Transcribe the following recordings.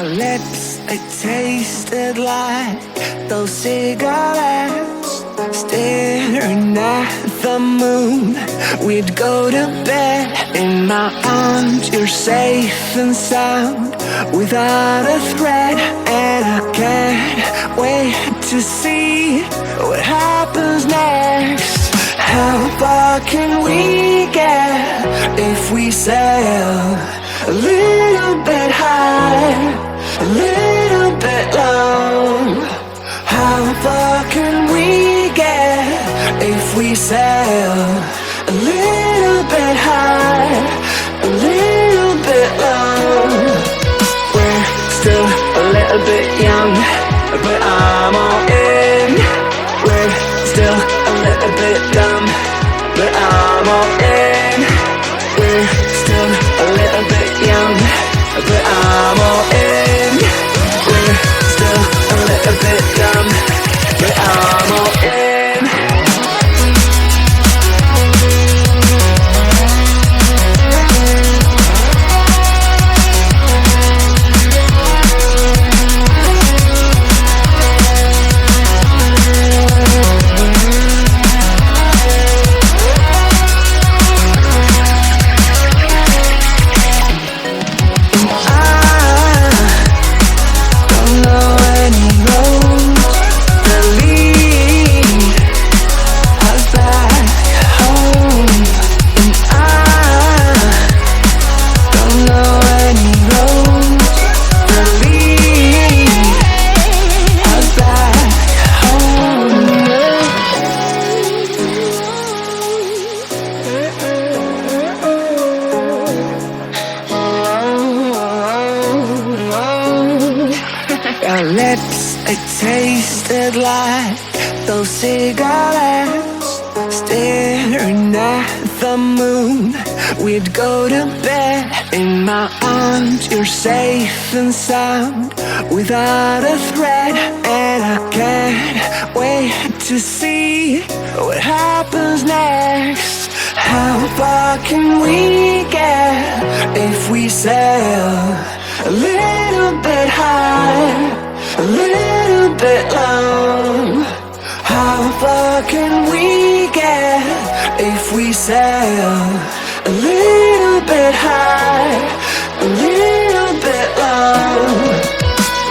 lips, they tasted like those cigarettes. Staring at the moon, we'd go to bed. In my arms, you're safe and sound, without a threat. And I can't wait to see what happens next. How far can we get if we sail a little bit high, a little bit low? How far can we get if we sail a little bit high, a little bit low? We're still a little bit young, but I'm all in. We're still a little bit dumb, but I'm all in. We're still a little bit young, but I'm all in. We're still a little bit dumb, but I'm all in. Our lips, it tasted like those cigarettes. Staring at the moon, we'd go to bed. In my arms, you're safe and sound, without a threat. And I can't wait to see what happens next. How far can we get if we sail a little bit high, a little bit low? How far can we get if we sail a little bit high, a little bit low?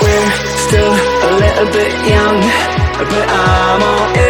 We're still a little bit young, but I'm all in.